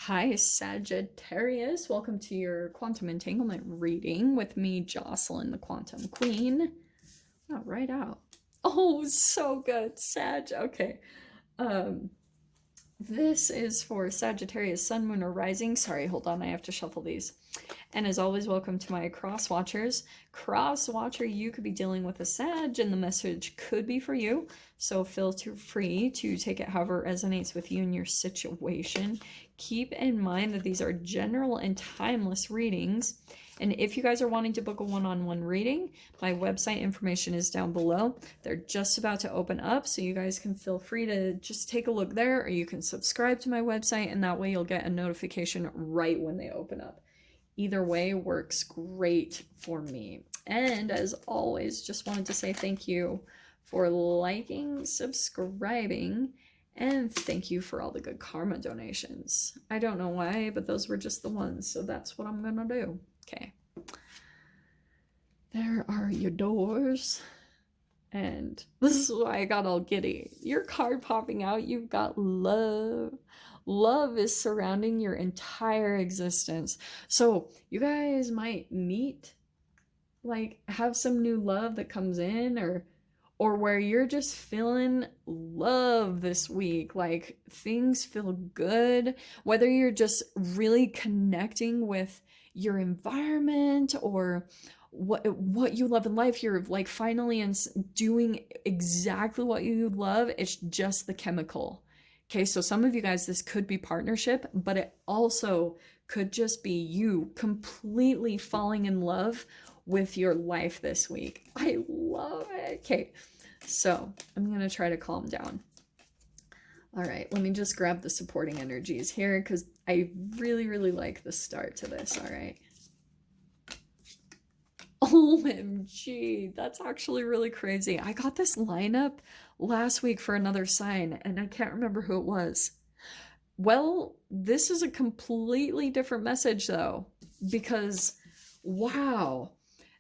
Hi, Sagittarius. Welcome to your quantum entanglement reading with me, Jocelyn, the Quantum Queen. Oh, right out. Oh, so good, Sag. Okay. Um, this is for Sagittarius, Sun, Moon, or Rising. Sorry, hold on. I have to shuffle these. And as always, welcome to my cross watchers. Cross watcher, you could be dealing with a Sag, and the message could be for you. So feel free to take it however it resonates with you and your situation. Keep in mind that these are general and timeless readings. And if you guys are wanting to book a one-on-one reading, my website information is down below. They're just about to open up, so you guys can feel free to just take a look there, or you can subscribe to my website, and that way you'll get a notification right when they open up. Either way works great for me. And as always, just wanted to say thank you for liking, subscribing, and thank you for all the good karma donations. I don't know why, but those were just the ones, so that's what I'm gonna do. Okay. There are your doors. And this is why I got all giddy. Your card popping out, you've got love. Love is surrounding your entire existence. So you guys might meet, like, have some new love that comes in, or where you're just feeling love this week, like things feel good, whether you're just really connecting with your environment or what you love in life. You're like finally doing exactly what you love. It's just the chemical. Okay, so some of you guys, this could be partnership, but it also could just be you completely falling in love with your life this week. I love it. Okay, so I'm gonna try to calm down. All right, let me just grab the supporting energies here because I really like the start to this. All right. OMG, that's actually really crazy. I got this lineup last week for another sign, and I can't remember who it was. Well, this is a completely different message, though, because wow,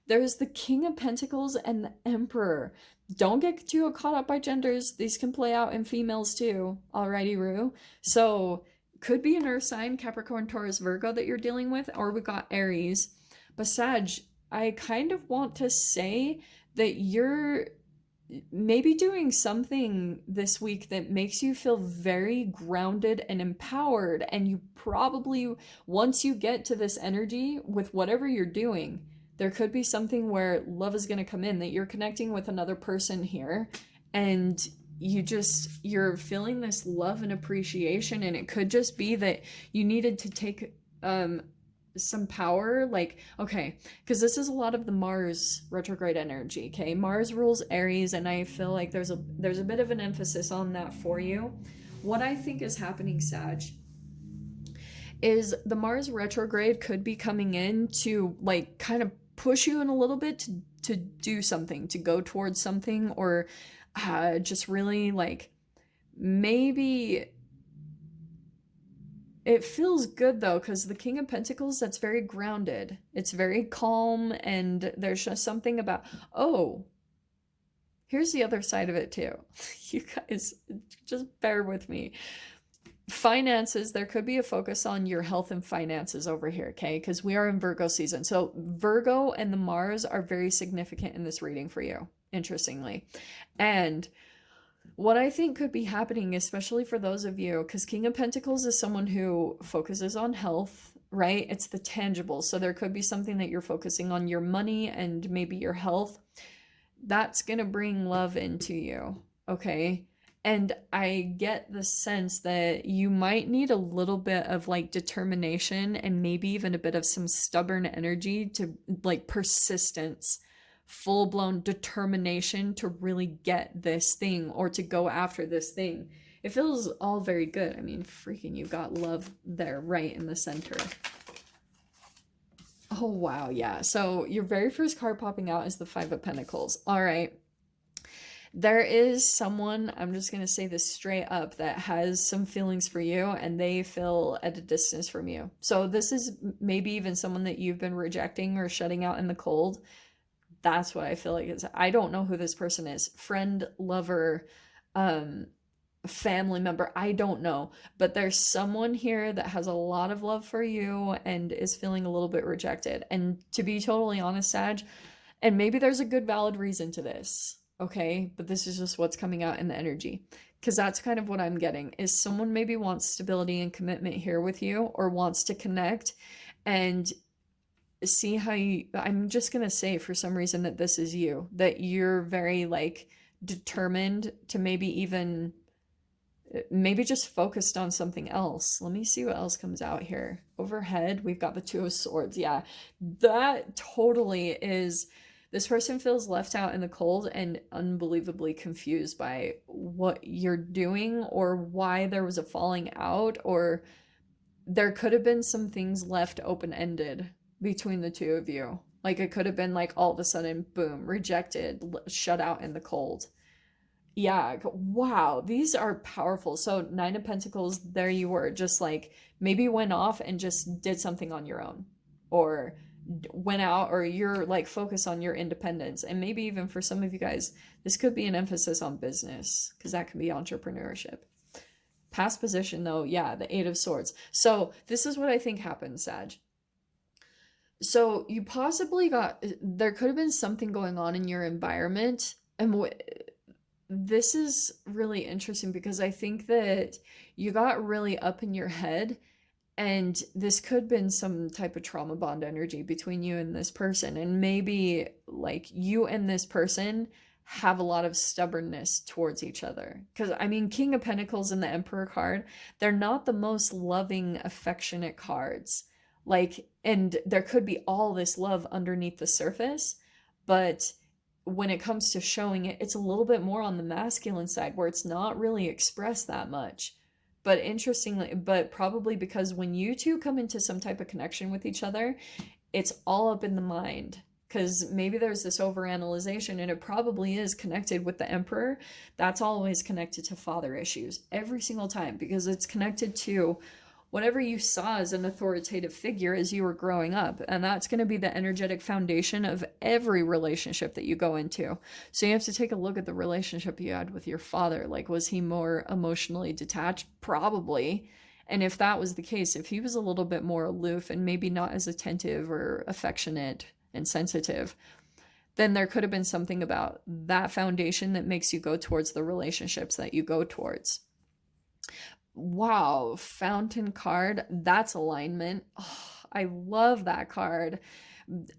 there's the King of Pentacles and the Emperor. Don't get too caught up by genders. These can play out in females too. Alrighty, Rue. So, could be an Earth sign, Capricorn, Taurus, Virgo that you're dealing with, or we got Aries. But Sag, I kind of want to say that you're maybe doing something this week that makes you feel very grounded and empowered. And you probably, once you get to this energy with whatever you're doing, there could be something where love is going to come in, that you're connecting with another person here. And you're feeling this love and appreciation. And it could just be that you needed to take some power, like, okay, because this is a lot of the Mars retrograde energy. Okay, Mars rules Aries, and I feel like there's a bit of an emphasis on that for you. What I think is happening, Sag, is the Mars retrograde could be coming in to like kind of push you in a little bit to do something, to go towards something, or just really like maybe it feels good though, because the King of Pentacles, that's very grounded. It's very calm, and there's just something about, oh, here's the other side of it too. You guys, just bear with me. Finances, there could be a focus on your health and finances over here, okay? Because we are in Virgo season. So Virgo and the Mars are very significant in this reading for you, interestingly. And what I think could be happening, especially for those of you, because King of Pentacles is someone who focuses on health, right? It's the tangible. So there could be something that you're focusing on, your money and maybe your health. That's going to bring love into you, okay? And I get the sense that you might need a little bit of like determination and maybe even a bit of some stubborn energy to like persistence, full-blown determination to really get this thing or to go after this thing. It feels all very good. I mean, freaking, you got love there right in the center. Oh, wow, yeah. So your very first card popping out is the Five of Pentacles. All right. There is someone, I'm just going to say this straight up, that has some feelings for you, and they feel at a distance from you. So this is maybe even someone that you've been rejecting or shutting out in the cold. That's what I feel like is. I don't know who this person is. Friend, lover, family member, I don't know, but there's someone here that has a lot of love for you and is feeling a little bit rejected. And to be totally honest, Sag, and maybe there's a good valid reason to this, okay? But this is just what's coming out in the energy. Because that's kind of what I'm getting is someone maybe wants stability and commitment here with you or wants to connect and see how you, I'm just gonna say for some reason that this is you, that you're very like determined to maybe just focused on something else. Let me see what else comes out here. Overhead, we've got the Two of Swords. Yeah, that totally is. This person feels left out in the cold and unbelievably confused by what you're doing or why there was a falling out, or there could have been some things left open-ended between the two of you. Like it could have been like all of a sudden, boom, rejected, shut out in the cold. Yeah, wow, these are powerful. So, Nine of Pentacles, there you were, just like maybe went off and just did something on your own, or went out, or you're like focused on your independence. And maybe even for some of you guys, this could be an emphasis on business because that can be entrepreneurship. Past position, though, yeah, the Eight of Swords. So, this is what I think happened, Sag. So, you possibly there could have been something going on in your environment. And this is really interesting because I think that you got really up in your head, and this could have been some type of trauma bond energy between you and this person. And maybe like you and this person have a lot of stubbornness towards each other. Because I mean, King of Pentacles and the Emperor card, they're not the most loving, affectionate cards. Like, and there could be all this love underneath the surface, but when it comes to showing it, it's a little bit more on the masculine side where it's not really expressed that much. But interestingly, but probably because when you two come into some type of connection with each other, it's all up in the mind. Because maybe there's this overanalyzation, and it probably is connected with the Emperor. That's always connected to father issues every single time, because it's connected to whatever you saw as an authoritative figure as you were growing up. And that's going to be the energetic foundation of every relationship that you go into. So you have to take a look at the relationship you had with your father. Like, was he more emotionally detached? Probably. And if that was the case, if he was a little bit more aloof and maybe not as attentive or affectionate and sensitive, then there could have been something about that foundation that makes you go towards the relationships that you go towards. Wow, Fountain card, that's alignment. Oh, I love that card.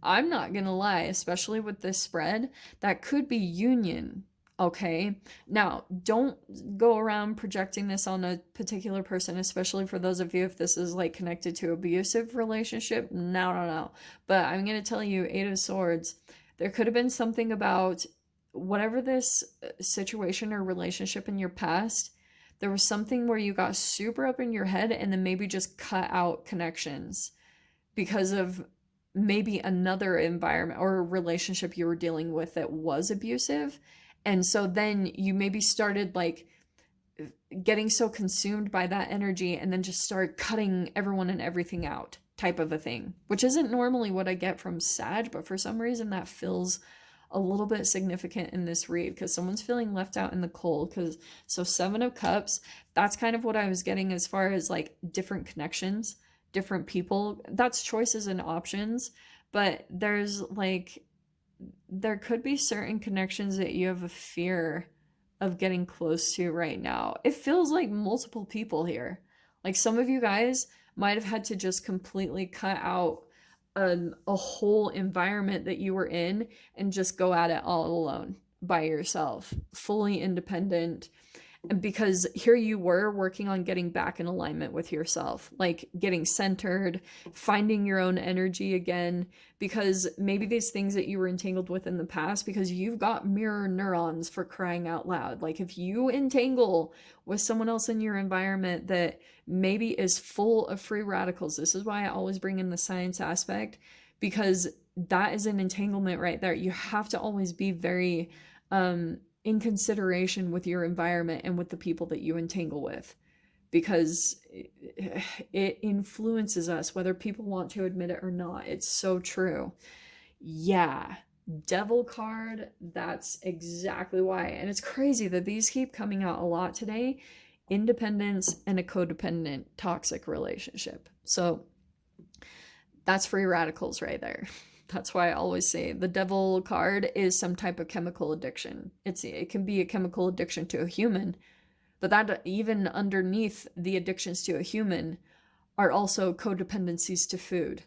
I'm not gonna lie, especially with this spread, that could be union. Okay, now don't go around projecting this on a particular person, especially for those of you if this is like connected to abusive relationship. No. But I'm gonna tell you, Eight of Swords, there could have been something about whatever this situation or relationship in your past. There was something where you got super up in your head and then maybe just cut out connections because of maybe another environment or a relationship you were dealing with that was abusive. And so then you maybe started like getting so consumed by that energy and then just started cutting everyone and everything out, type of a thing, which isn't normally what I get from Sag, but for some reason that feels a little bit significant in this read because someone's feeling left out in the cold. Because so Seven of Cups, that's kind of what I was getting as far as like different connections, different people. That's choices and options, but there's like, there could be certain connections that you have a fear of getting close to right now. It feels like multiple people here. Like some of you guys might have had to just completely cut out a whole environment that you were in and just go at it all alone by yourself, fully independent. Because here you were working on getting back in alignment with yourself, like getting centered, finding your own energy again, because maybe these things that you were entangled with in the past, because you've got mirror neurons, for crying out loud. Like if you entangle with someone else in your environment that maybe is full of free radicals, this is why I always bring in the science aspect, because that is an entanglement right there. You have to always be very in consideration with your environment and with the people that you entangle with, because it influences us whether people want to admit it or not. It's so true. Yeah, Devil card, that's exactly why. And it's crazy that these keep coming out a lot today, independence, and a codependent toxic relationship. So that's free radicals right there. That's why I always say the devil card is some type of chemical addiction. It can be a chemical addiction to a human, but that even underneath the addictions to a human are also codependencies to food.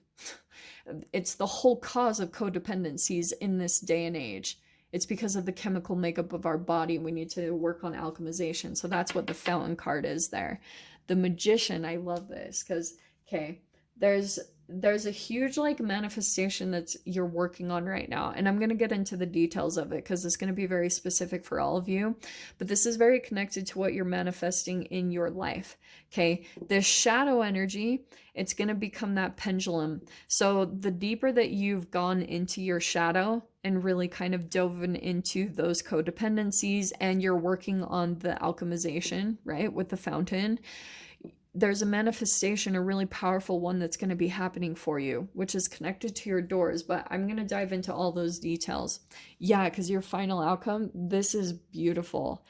It's the whole cause of codependencies in this day and age. It's because of the chemical makeup of our body. We need to work on alchemization. So that's what the fountain card is there. The magician, I love this because, okay, there's a huge like manifestation that you're working on right now, and I'm going to get into the details of it because it's going to be very specific for all of you, but this is very connected to what you're manifesting in your life. Okay, this shadow energy, it's going to become that pendulum. So the deeper that you've gone into your shadow and really kind of dove into those codependencies, and you're working on the alchemization, right, with the fountain, there's a manifestation, a really powerful one that's going to be happening for you, which is connected to your doors, but I'm going to dive into all those details. Yeah, because your final outcome, this is beautiful.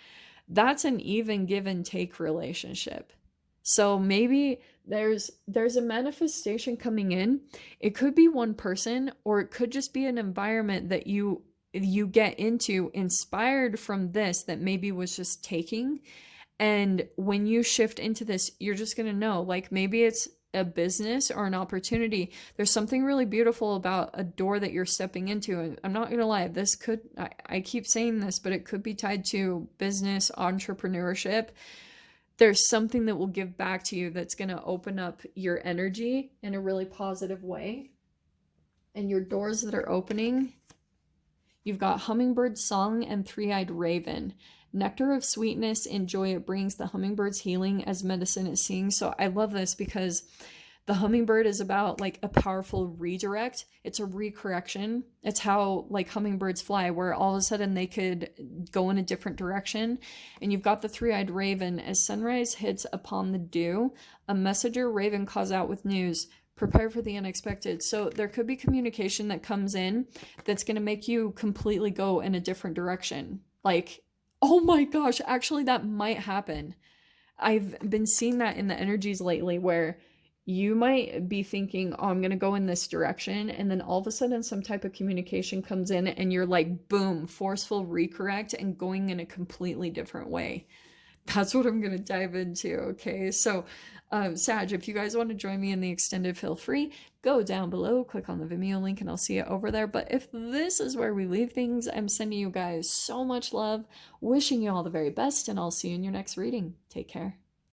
That's an even give and take relationship. So maybe there's a manifestation coming in. It could be one person, or it could just be an environment that you get into inspired from this that maybe was just taking. And when you shift into this, you're just going to know, like maybe it's a business or an opportunity. There's something really beautiful about a door that you're stepping into. And I'm not going to lie, this could, I keep saying this, but it could be tied to business, entrepreneurship. There's something that will give back to you that's going to open up your energy in a really positive way. And your doors that are opening, you've got hummingbird song and three-eyed raven. Nectar of sweetness and joy it brings, the hummingbird's healing as medicine it sings. So I love this because the hummingbird is about like a powerful redirect. It's a recorrection. It's how like hummingbirds fly, where all of a sudden they could go in a different direction. And you've got the three-eyed raven. As sunrise hits upon the dew, a messenger raven calls out with news. Prepare for the unexpected. So there could be communication that comes in that's going to make you completely go in a different direction. Like, oh my gosh, actually that might happen. I've been seeing that in the energies lately where you might be thinking, oh, I'm going to go in this direction. And then all of a sudden some type of communication comes in and you're like, boom, forceful recorrect and going in a completely different way. That's what I'm going to dive into. Okay. So, Sag, if you guys want to join me in the extended, feel free, go down below, click on the Vimeo link and I'll see you over there. But if this is where we leave things, I'm sending you guys so much love, wishing you all the very best, and I'll see you in your next reading. Take care.